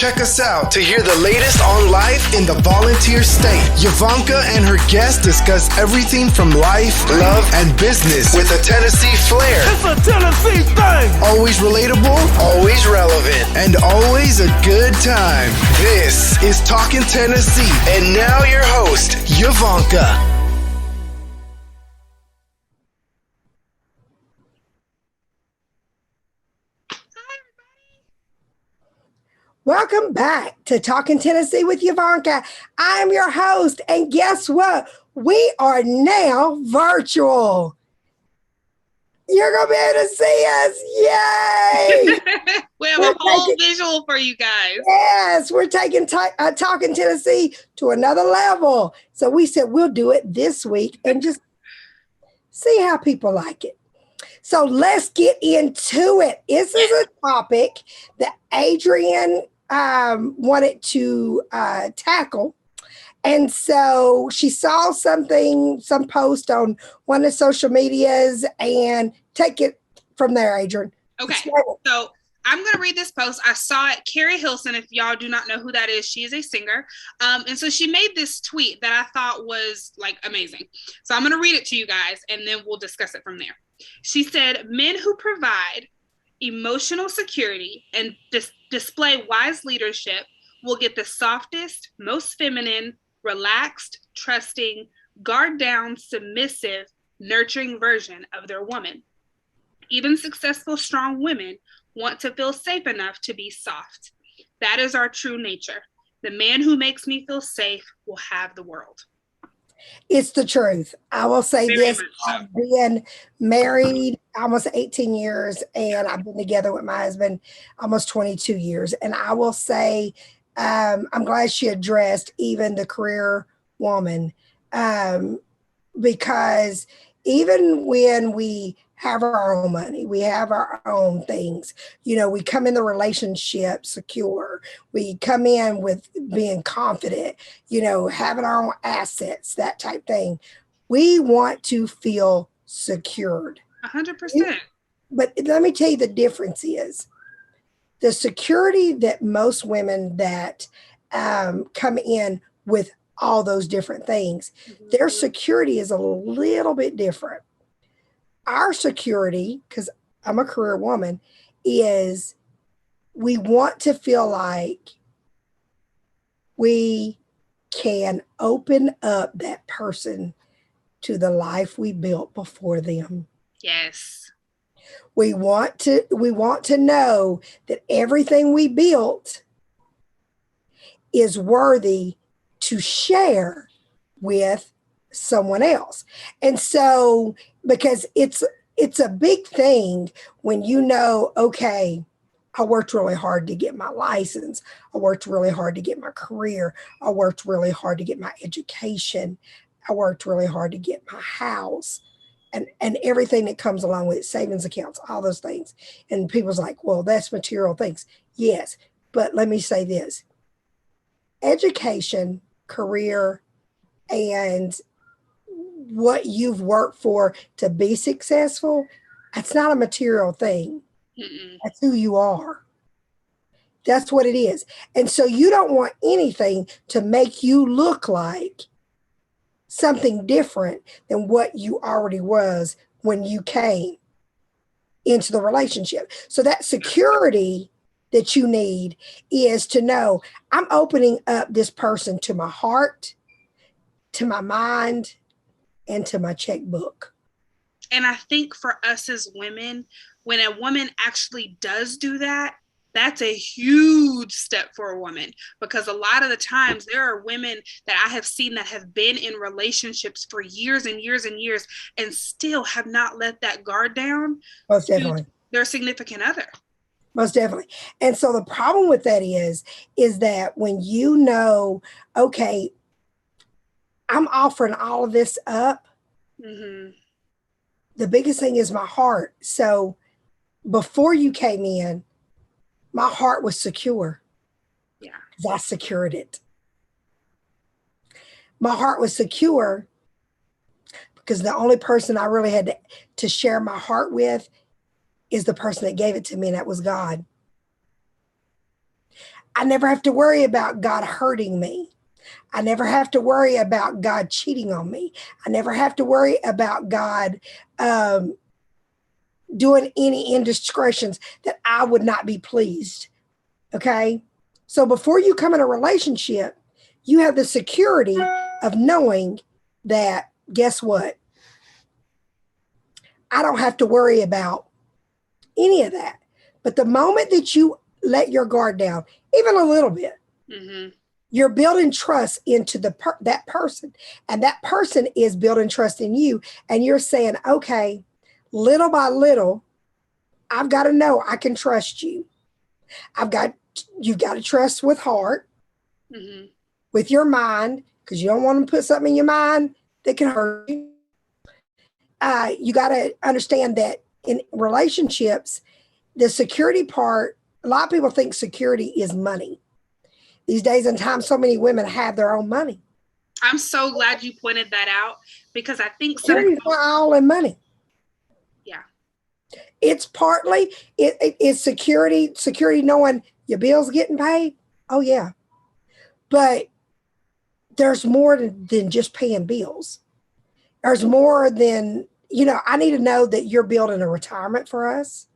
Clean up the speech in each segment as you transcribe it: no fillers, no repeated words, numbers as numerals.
Check us out to hear the latest on life in the volunteer state. Yvonnca and her guests discuss everything from life, love, and business with a Tennessee flair. It's a Tennessee thing. Always relatable, always relevant, and always a good time. This is Talkin Tennessee. And now your host, Yvonnca. Welcome back to Talkin Tennessee with Yvonnca. I'm your host, and guess what? We are now virtual. You're going to be able to see us. Yay! We have a whole visual for you guys. Yes, we're taking Talkin Tennessee to another level. So we said we'll do it this week and just see how people like it. So let's get into it. This is a topic that Adrienne wanted to tackle. And so she saw some post on one of the social medias, and take it from there, Adrienne. Okay, so I'm going to read this post. I saw it. Carrie Hilson, if y'all do not know who that is, she is a singer. And so she made this tweet that I thought was like amazing. So I'm going to read it to you guys, and then we'll discuss it from there. She said, men who provide emotional security and display wise leadership will get the softest, most feminine, relaxed, trusting, guard down, submissive, nurturing version of their woman. Even successful, strong women want to feel safe enough to be soft. That is our true nature. The man who makes me feel safe will have the world. It's the truth. I will say this. I've been married almost 18 years, and I've been together with my husband almost 22 years. And I will say, I'm glad she addressed even the career woman, because even when we have our own money, we have our own things, we come in the relationship secure. We come in with being confident, having our own assets, that type thing. We want to feel secured. 100%. But let me tell you, the difference is the security that most women that come in with all those different things, their security is a little bit different. Our security, because I'm a career woman, is we want to feel like we can open up that person to the life we built before them. Yes. We want to know that everything we built is worthy to share with someone else. And so, because it's a big thing when okay, I worked really hard to get my license. I worked really hard to get my career. I worked really hard to get my education. I worked really hard to get my house and everything that comes along with it, savings accounts, all those things. And people's like, well, that's material things. Yes, but let me say this. Education, career, and what you've worked for to be successful, that's not a material thing. That's who you are. That's what it is. And so you don't want anything to make you look like something different than what you already was when you came into the relationship. So that security that you need is to know I'm opening up this person to my heart, to my mind, and to my checkbook. And I think for us as women, when a woman actually does do that, that's a huge step for a woman, because a lot of the times there are women that I have seen that have been in relationships for years and years and years and still have not let that guard down. Most definitely. Their significant other. Most definitely. And so the problem with that is that when okay, I'm offering all of this up, the biggest thing is my heart. So before you came in, my heart was secure. Yeah. Because I secured it. My heart was secure because the only person I really had to share my heart with is the person that gave it to me, and that was God. I never have to worry about God hurting me. I never have to worry about God cheating on me. I never have to worry about God doing any indiscretions that I would not be pleased. Okay. So before you come in a relationship, you have the security of knowing that, guess what? I don't have to worry about any of that. But the moment that you let your guard down, even a little bit, you're building trust into that person. And that person is building trust in you. And you're saying, okay, little by little, I've got to know I can trust you. You've got to trust with heart, with your mind, because you don't want to put something in your mind that can hurt you. You got to understand that in relationships, the security part, a lot of people think security is money. These days and times, so many women have their own money. I'm so glad you pointed that out, because I think security is not all in money. Yeah. It's partly, it's security knowing your bills getting paid. Oh, yeah. But there's more than just paying bills. There's more than, I need to know that you're building a retirement for us.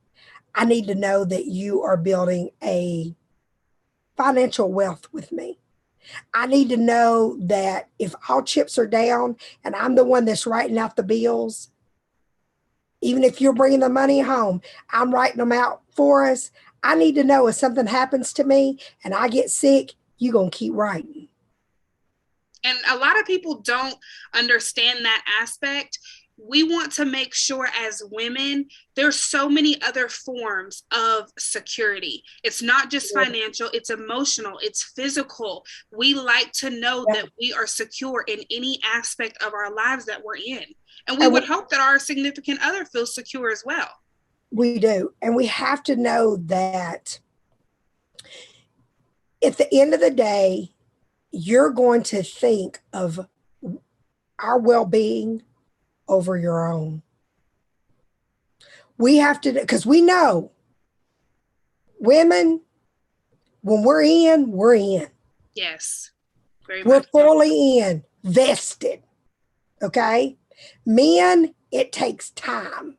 I need to know that you are building a financial wealth with me. I need to know that if all chips are down and I'm the one that's writing out the bills, even if you're bringing the money home, I'm writing them out for us. I need to know if something happens to me and I get sick, you're going to keep writing. And a lot of people don't understand that aspect. We want to make sure as women, there's so many other forms of security. It's not just financial, it's emotional, it's physical. We like to know that we are secure in any aspect of our lives that we're in. And we would hope that our significant other feels secure as well. We do. And we have to know that at the end of the day, you're going to think of our well-being over your own. We have to, because we know women, when we're in, we're in. Yes. We're fully in, vested. Okay. Men, it takes time.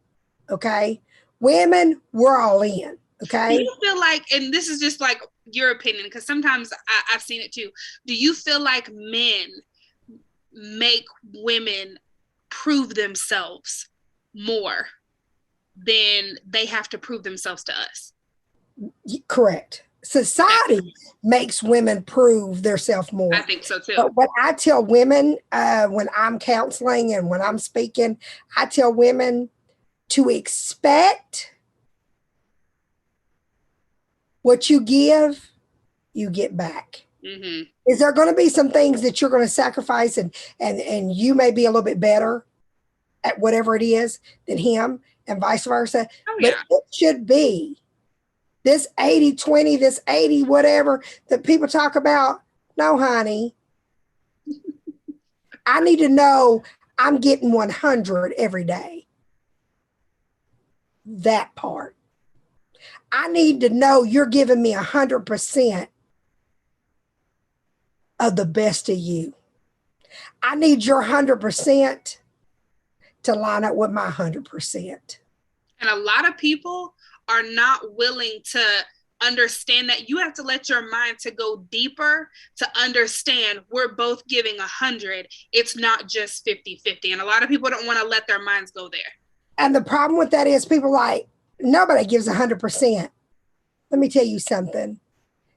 Okay. Women, we're all in. Okay. Do you feel like, and this is just like your opinion, because sometimes I've seen it too. Do you feel like men make women prove themselves more than they have to prove themselves to us? Correct. Society makes women prove themselves more. I think so too. But what I tell women when I'm counseling and when I'm speaking, I tell women to expect what you give, you get back. Is there going to be some things that you're going to sacrifice and you may be a little bit better at whatever it is than him and vice versa? Oh, yeah. But it should be this 80-20, this 80 whatever that people talk about. No, honey. I need to know I'm getting 100 every day. That part. I need to know you're giving me 100% of the best of you. I need your 100% to line up with my 100%. And a lot of people are not willing to understand that you have to let your mind to go deeper to understand we're both giving 100. It's not just 50-50. And a lot of people don't want to let their minds go there. And the problem with that is people like, nobody gives 100%. Let me tell you something.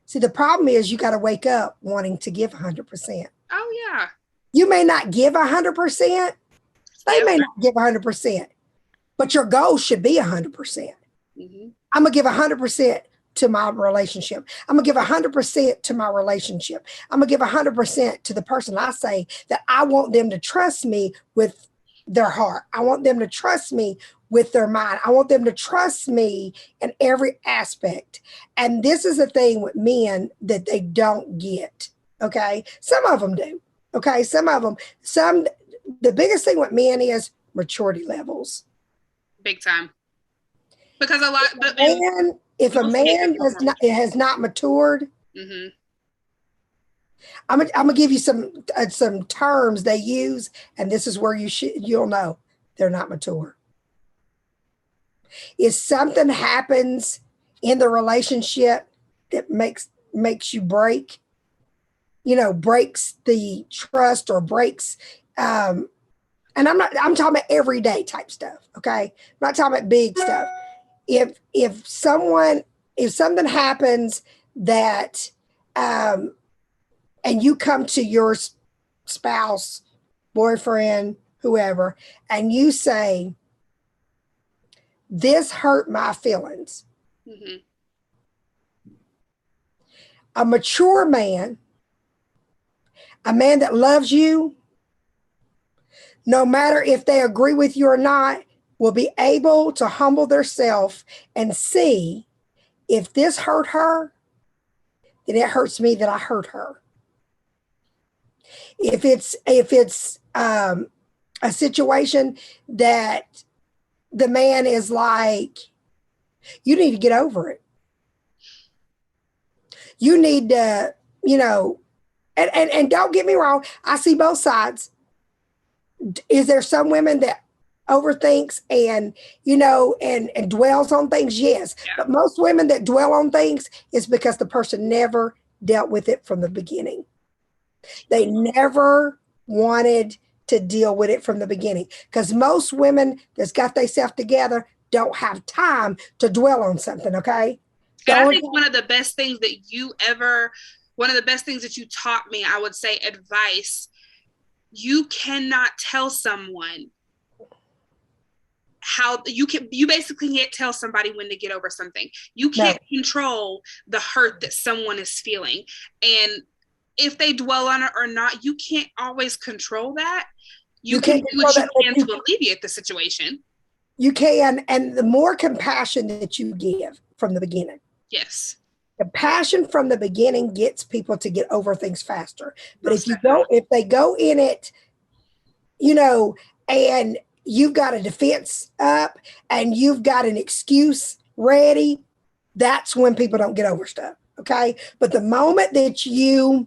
See, the problem is you got to wake up wanting to give 100%. Oh, yeah. You may not give 100%. They may not give 100%. But your goal should be 100%. I'm going to give 100% to my relationship. I'm going to give 100% to my relationship. I'm going to give 100% to the person I say that I want them to trust me with their heart. I want them to trust me with their mind. I want them to trust me in every aspect. And this is the thing with men that they don't get. Okay. Some of them do. Okay. The biggest thing with men is maturity levels. Big time. Because a lot, if a man has not matured, Mm-hmm. I'm gonna give you some terms they use, and this is where you'll know they're not mature. If something happens in the relationship that makes you break, breaks the trust or breaks, and I'm talking about everyday type stuff. Okay, I'm not talking about big stuff. If something happens that, and you come to your spouse, boyfriend, whoever, and you say, this hurt my feelings. Mm-hmm. A mature man, a man that loves you, no matter if they agree with you or not, will be able to humble themselves and see, if this hurt her, then it hurts me that I hurt her. If it's a situation that the man is like, you need to get over it. You need to, and don't get me wrong, I see both sides. Is there some women that overthinks and dwells on things? Yes. Yeah. But most women that dwell on things is because the person never dealt with it from the beginning. They never wanted to deal with it from the beginning, because most women that's got themselves together don't have time to dwell on something. Okay. And I think one of the best things that you taught me, I would say advice, you cannot tell someone how you basically can't tell somebody when to get over something. You can't control the hurt that someone is feeling. And if they dwell on it or not, you can't always control that. You can do what you can to alleviate the situation. You can, and the more compassion that you give from the beginning. Yes. The passion from the beginning gets people to get over things faster. But if they go in it, and you've got a defense up and you've got an excuse ready, that's when people don't get over stuff. Okay. But the moment that you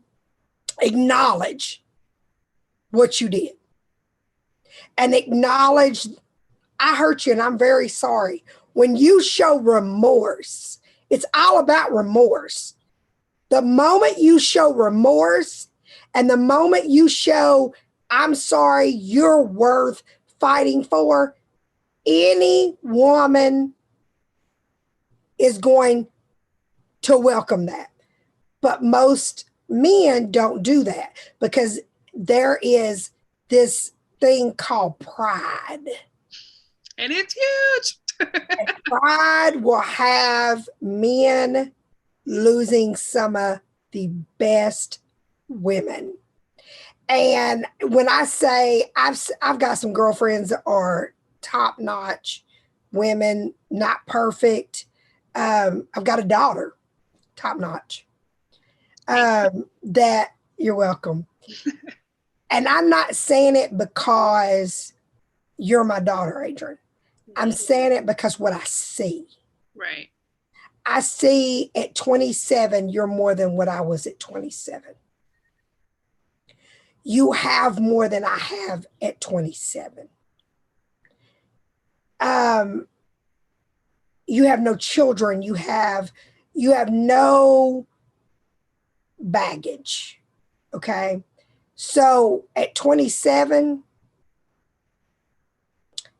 acknowledge what you did and acknowledge, I hurt you and I'm very sorry. When you show remorse, it's all about remorse. The moment you show remorse and the moment you show, I'm sorry, you're worth fighting for, any woman is going to welcome that. But most men don't do that because there is this thing called pride. And it's huge. And pride will have men losing some of the best women. And when I say I've got some girlfriends that are top-notch women, not perfect. I've got a daughter, top-notch. That you're welcome. And I'm not saying it because you're my daughter, Adrienne. I'm saying it because what I see. Right. I see at 27, you're more than what I was at 27. You have more than I have at 27. You have no children. You have no baggage. Okay. So at 27,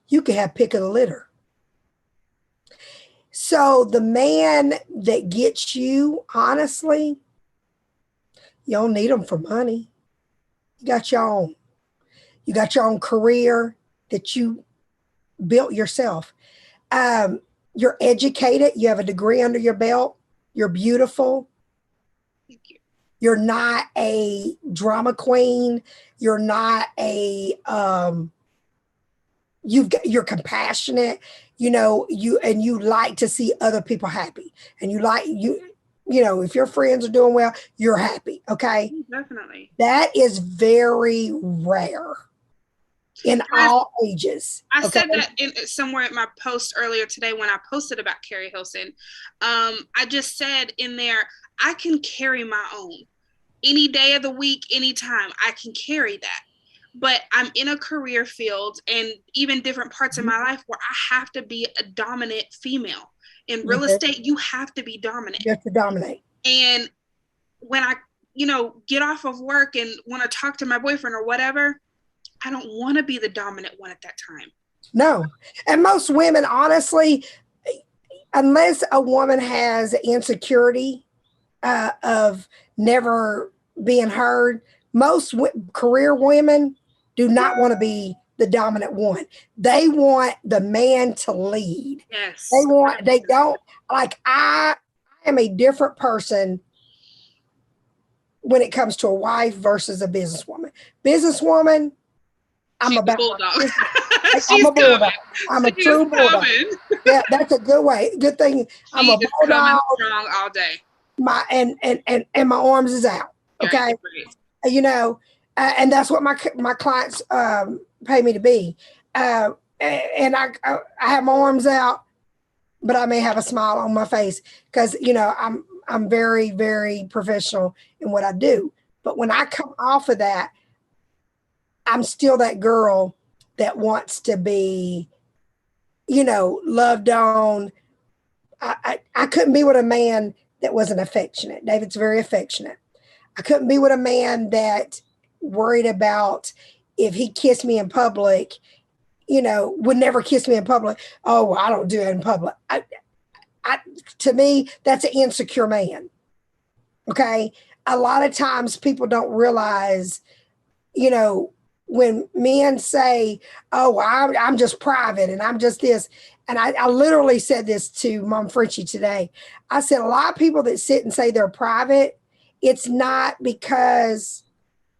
you can have pick of the litter. So the man that gets you, honestly, you don't need them for money. You got your own. You got your own career that you built yourself. You're educated. You have a degree under your belt. You're beautiful. Thank you. You're not a drama queen. You're not a, you're compassionate, you like to see other people happy. And if your friends are doing well, you're happy. Okay. Definitely. That is very rare in all ages. I said that somewhere in my post earlier today when I posted about Carrie Hilson. I just said in there, I can carry my own. Any day of the week, anytime, I can carry that. But I'm in a career field and even different parts of my life where I have to be a dominant female. In real estate, you have to be dominant. You have to dominate. And when I, get off of work and want to talk to my boyfriend or whatever, I don't want to be the dominant one at that time. No. And most women, honestly, unless a woman has insecurity of never being heard, most career women do not want to be the dominant one. They want the man to lead. Yes. They don't, like, I am a different person when it comes to a wife versus a businesswoman. Businesswoman, I'm about bulldog. I'm a bulldog. I'm a true bulldog. Yeah, that's a good way. Good thing. I'm a bulldog. Strong all day. And my arms is out. Okay, and that's what my clients pay me to be. And I have my arms out, but I may have a smile on my face because I'm very, very professional in what I do. But when I come off of that, I'm still that girl that wants to be, loved on. I couldn't be with a man that wasn't affectionate. David's very affectionate. I couldn't be with a man that worried about if he kissed me in public, would never kiss me in public. Oh, I don't do it in public. To me, that's an insecure man. Okay. A lot of times people don't realize, when men say, oh, I'm just private and I'm just this. And I literally said this to Mom Frenchie today. I said, a lot of people that sit and say they're private, it's not because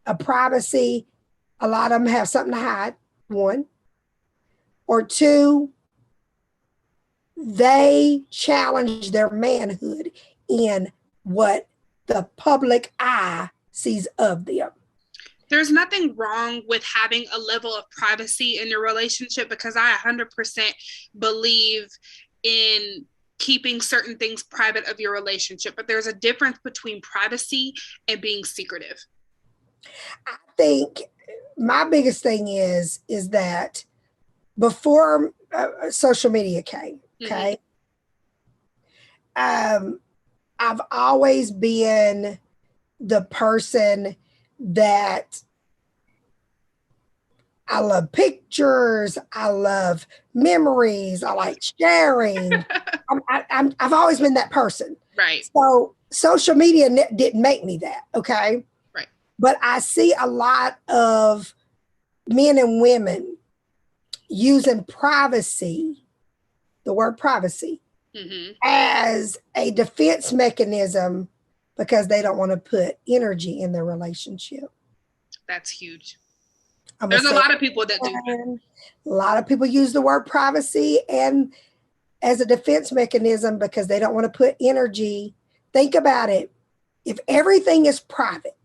of privacy. A lot of them have something to hide, one. Or two, they challenge their manhood in what the public eye sees of them. There's nothing wrong with having a level of privacy in your relationship because I 100% believe in keeping certain things private of your relationship. But there's a difference between privacy and being secretive. I think my biggest thing is that before social media came, okay, I've always been the person that I love pictures, I love memories, I like sharing. I've always been that person. Right. So social media didn't make me that, okay? Right. But I see a lot of men and women using privacy, the word privacy, as a defense mechanism because they don't want to put energy in their relationship. That's huge. There's a lot of people that do that. A lot of people use the word privacy and as a defense mechanism because they don't want to put energy. Think about it. If everything is private,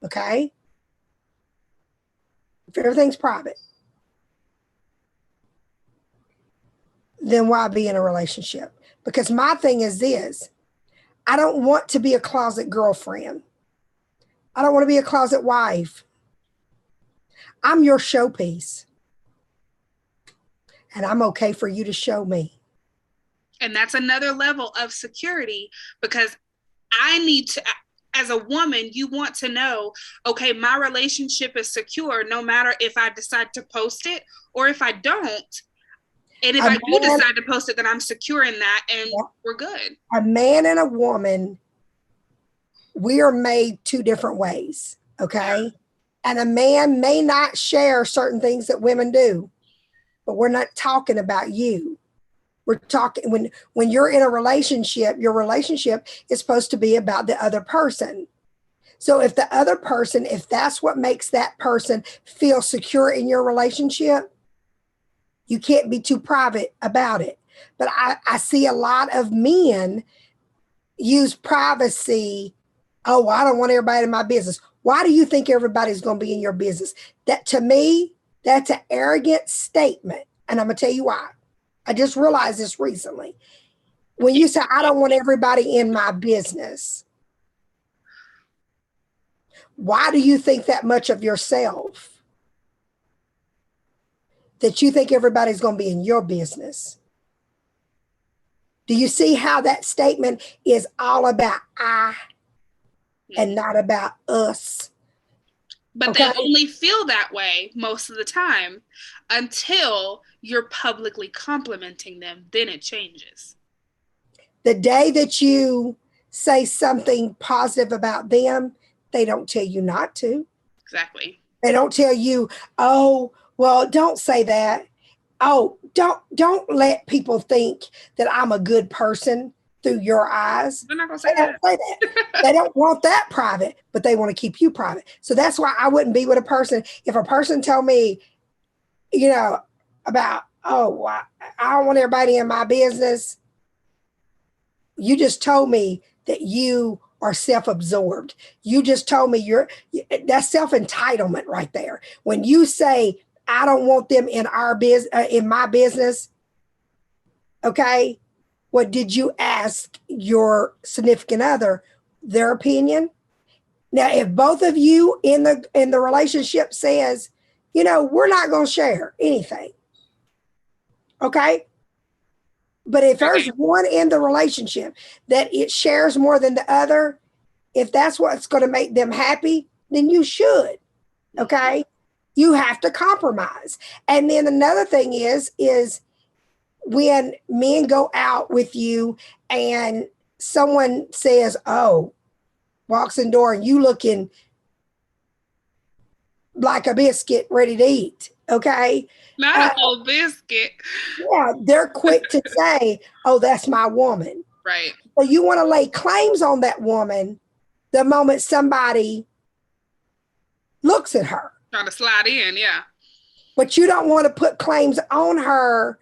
okay? If everything's private, then why be in a relationship? Because my thing is this. I don't want to be a closet girlfriend. I don't want to be a closet wife. I'm your showpiece. And I'm okay for you to show me. And that's another level of security because I need to, as a woman, you want to know, okay, my relationship is secure no matter if I decide to post it or if I don't. And if I do decide to post it, then I'm secure in that and we're good. A man and a woman, we are made two different ways, okay? Yeah. And a man may not share certain things that women do, but we're not talking about you. We're talking, when you're in a relationship, your relationship is supposed to be about the other person. So if the other person, if that's what makes that person feel secure in your relationship, you can't be too private about it. But I see a lot of men use privacy. Oh, well, I don't want everybody in my business. Why do you think everybody's going to be in your business? That, to me, that's an arrogant statement. And I'm going to tell you why. I just realized this recently. When you say, I don't want everybody in my business, why do you think that much of yourself? That you think everybody's going to be in your business? Do you see how that statement is all about I and not about us? But they only feel that way most of the time until you're publicly complimenting them. Then it changes. The day that you say something positive about them, they don't tell you not to. Exactly. They don't tell you, oh, well, don't say that. Oh, don't let people think that I'm a good person through your eyes. They're not gonna say that. Say that. They don't want that private, but they want to keep you private. So that's why I wouldn't be with a person. If a person told me, about, oh, I don't want everybody in my business. You just told me that you are self-absorbed. You just told me that's self-entitlement right there. When you say, I don't want them in in my business. Okay. What did you ask your significant other their opinion? Now, if both of you in the relationship says, we're not going to share anything. Okay. But if there's one in the relationship that it shares more than the other, if that's what's going to make them happy, then you should. Okay. You have to compromise. And then another thing is when men go out with you and someone says, oh, walks in the door and you looking like a biscuit ready to eat. Okay. Not a whole biscuit. Yeah. They're quick to say, oh, that's my woman. Right. So you want to lay claims on that woman the moment somebody looks at her. Trying to slide in, yeah. But you don't want to put claims on her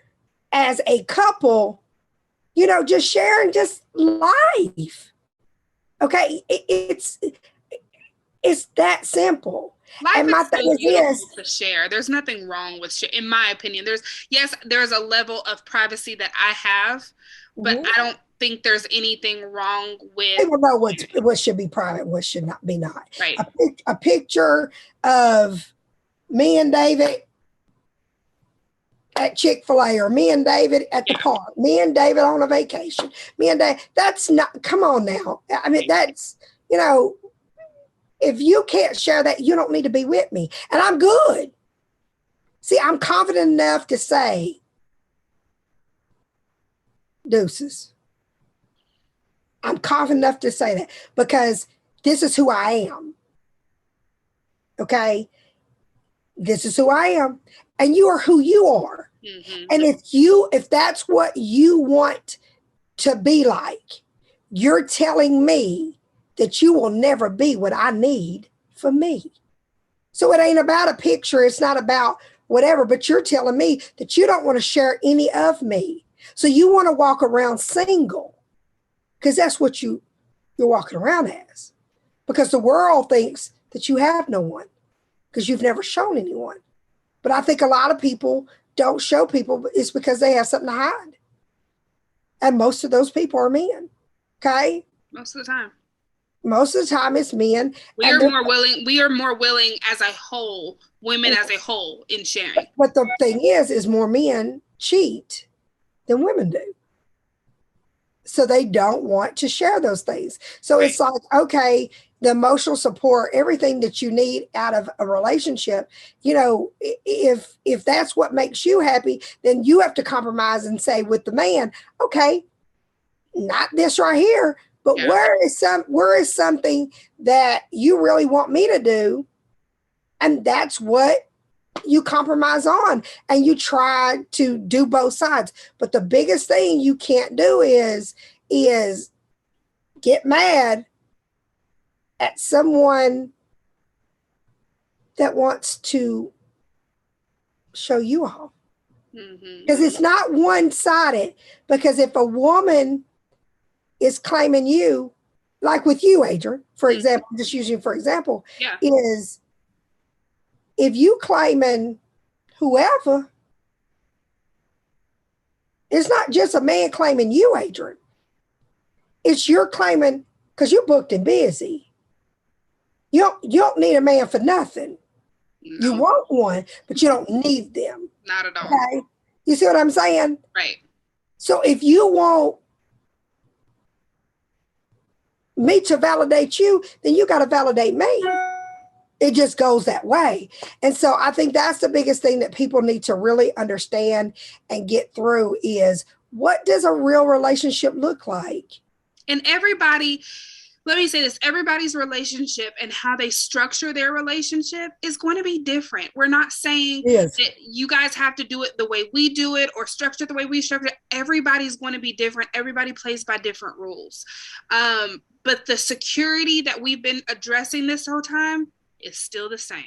as a couple, just sharing just life. Okay. It's that simple. Life and my is so thing beautiful to share. There's nothing wrong with share, in my opinion. There's a level of privacy that I have, but I don't think there's anything wrong with. People know what should be private, what should not be not. Right. A picture of me and David at Chick-fil-A, or me and David at the park, me and David on a vacation, me and David. That's not. Come on now. I mean, that's if you can't share that, you don't need to be with me. And I'm good. See, I'm confident enough to say, deuces. I'm confident enough to say that because this is who I am. Okay? This is who I am. And you are who you are. Mm-hmm. And if that's what you want to be like, you're telling me that you will never be what I need for me. So it ain't about a picture. It's not about whatever, but you're telling me that you don't want to share any of me. So you want to walk around single because that's what you're walking around as, because the world thinks that you have no one because you've never shown anyone. But I think a lot of people don't show people, but it's because they have something to hide. And most of those people are men. Okay. Most of the time. Most of the time it's men. We are more willing as a whole, women as a whole, in sharing. But the thing is more men cheat than women do. So they don't want to share those things. So It's like, okay, the emotional support, everything that you need out of a relationship, if that's what makes you happy, then you have to compromise and say with the man, okay, not this right here, but where is something that you really want me to do? And that's what you compromise on, and you try to do both sides. But the biggest thing you can't do is get mad at someone that wants to show you off. Because it's not one-sided. Because if a woman is claiming you, like with you, Adrienne, for example, just using for example, is if you claiming whoever, it's not just a man claiming you, Adrienne. it's you're claiming because you're booked and busy. You don't need a man for nothing. No. You want one, but you don't need them. Not at all. Okay? You see what I'm saying? Right. So if you want me to validate you, then you got to validate me. It just goes that way. And so I think that's the biggest thing that people need to really understand and get through is, what does a real relationship look like? And everybody, let me say this, everybody's relationship and how they structure their relationship is going to be different. We're not saying that you guys have to do it the way we do it or structure it the way we structure it. Everybody's going to be different. Everybody plays by different rules. But the security that we've been addressing this whole time is still the same.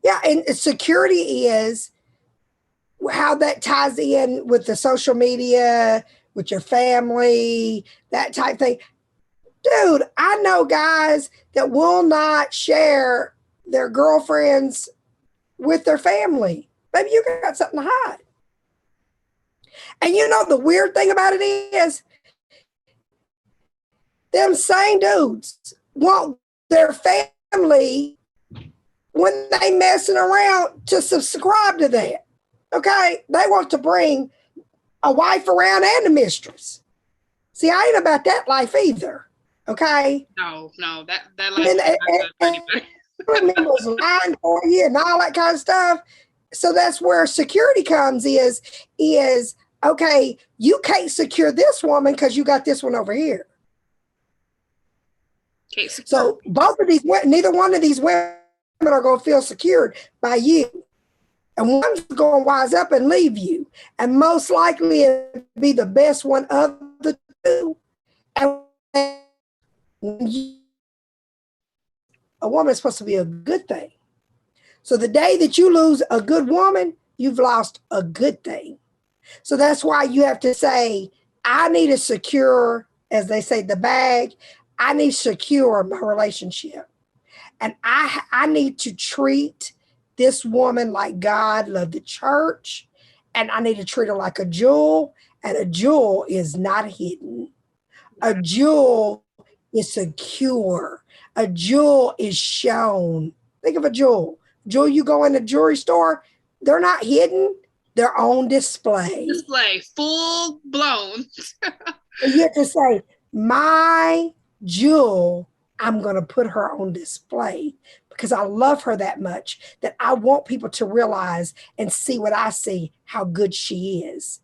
Yeah, and security is how that ties in with the social media, with your family, that type of thing. Dude, I know guys that will not share their girlfriends with their family. Maybe you got something to hide. And you know, the weird thing about it is, them same dudes want their family, when they messing around, to subscribe to that. Okay? They want to bring a wife around and a mistress. See, I ain't about that life either. Okay? No, that life is not good for anybody. Was lying for you and all that kind of stuff. So that's where security comes is okay, you can't secure this woman because you got this one over here. So both of these, neither one of these women are going to feel secured by you. And one's going to wise up and leave you. And most likely it'll be the best one of the two. And a woman is supposed to be a good thing. So the day that you lose a good woman, you've lost a good thing. So that's why you have to say, I need to secure, as they say, the bag. I need to secure my relationship. And I need to treat this woman like God loved the church. And I need to treat her like a jewel. And a jewel is not hidden. A jewel is secure. A jewel is shown. Think of a jewel. Jewel, you go in the jewelry store, they're not hidden. They're on display. Display, full blown. You have to say, my jewel, I'm going to put her on display because I love her that much that I want people to realize and see what I see, how good she is.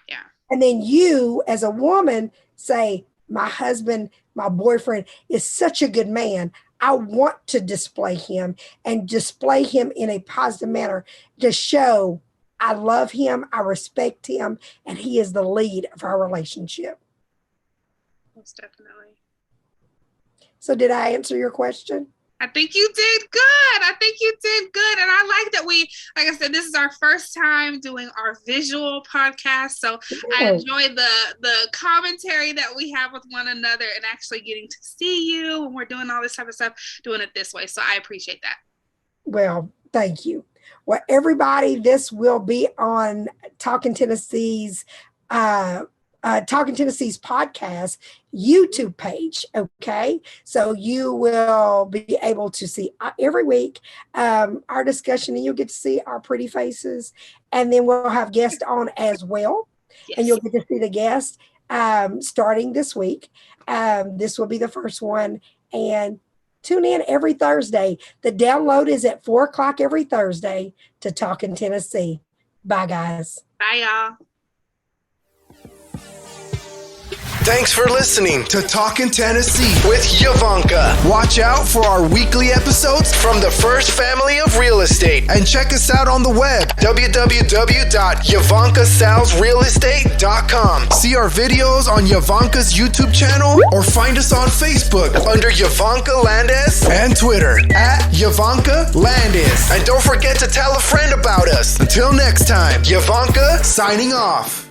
Yeah. And then you, as a woman, say, my husband, my boyfriend is such a good man. I want to display him and display him in a positive manner to show I love him, I respect him, and he is the lead of our relationship. Most definitely. So did I answer your question? I think you did good. And I like that like I said, this is our first time doing our visual podcast. So I enjoy the commentary that we have with one another and actually getting to see you when we're doing all this type of stuff, doing it this way. So I appreciate that. Well, thank you. Well, everybody, this will be on Talkin Tennessee's podcast YouTube page. Okay, so you will be able to see every week our discussion, and you'll get to see our pretty faces, and then we'll have guests on as well. Yes. And you'll get to see the guests starting this week. This will be the first one, and tune in every Thursday. The download is at 4:00 every Thursday to Talkin Tennessee. Bye, guys. Bye, y'all. Thanks for listening to Talkin Tennessee with Yvonnca. Watch out for our weekly episodes from the First Family of Real Estate and check us out on the web, www.yvoncasalesrealestate.com. See our videos on Yvonca's YouTube channel or find us on Facebook under Yvonnca Landes and Twitter at Yvonnca Landes. And don't forget to tell a friend about us. Until next time, Yvonnca signing off.